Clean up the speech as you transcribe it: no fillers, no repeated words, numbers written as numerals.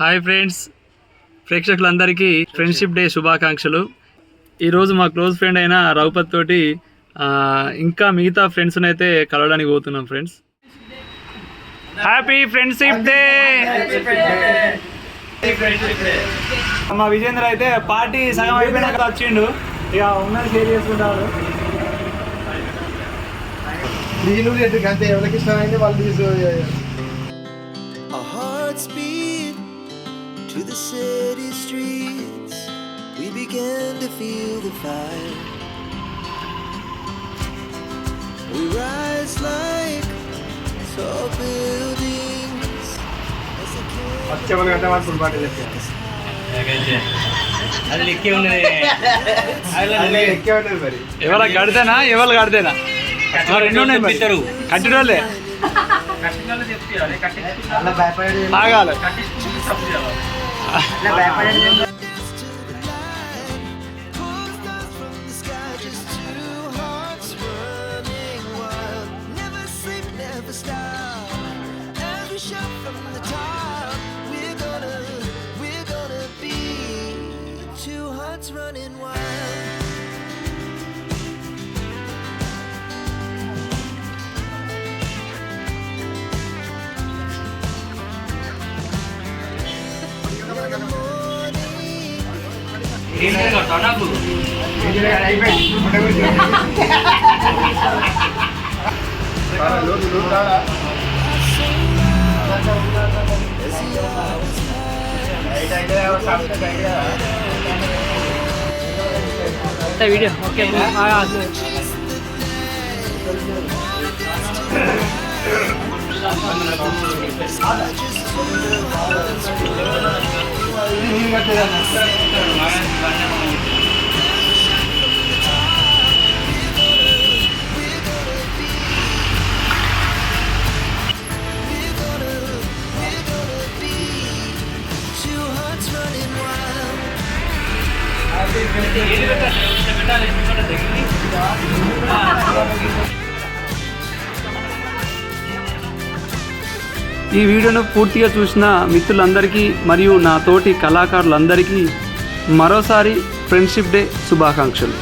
Hi friends, ప్రేక్షకులందరికీ friendship day శుభాకాంక్షలు. ఈరోజు మా క్లోజ్ ఫ్రెండ్ అయిన రఘుపతి తోటి ఇంకా మిగతా ఫ్రెండ్స్ని అయితే కలవడానికి పోతున్నాం. Friends, happy friendship day. మా విజేంద్ర అయితే పార్టీ సగం అయిపోయినాక వచ్చిండు, ఇక ఉన్నది షేర్ చేసుకుంటాడు. అంతే ఎవరికి ఇష్టమైంది వాళ్ళు. To the city streets, we began to feel the fire. We rise like tall buildings. ఎవరు కడితేనా రెండు ఉన్నాయి కట్టినోళ్ళే ఆగాలి. Video okay. ఈ వీడియోను పూర్తిగా చూసిన మిత్రులందరికీ మరియు నా తోటి కళాకారులందరికీ మరోసారి ఫ్రెండ్షిప్ డే శుభాకాంక్షలు.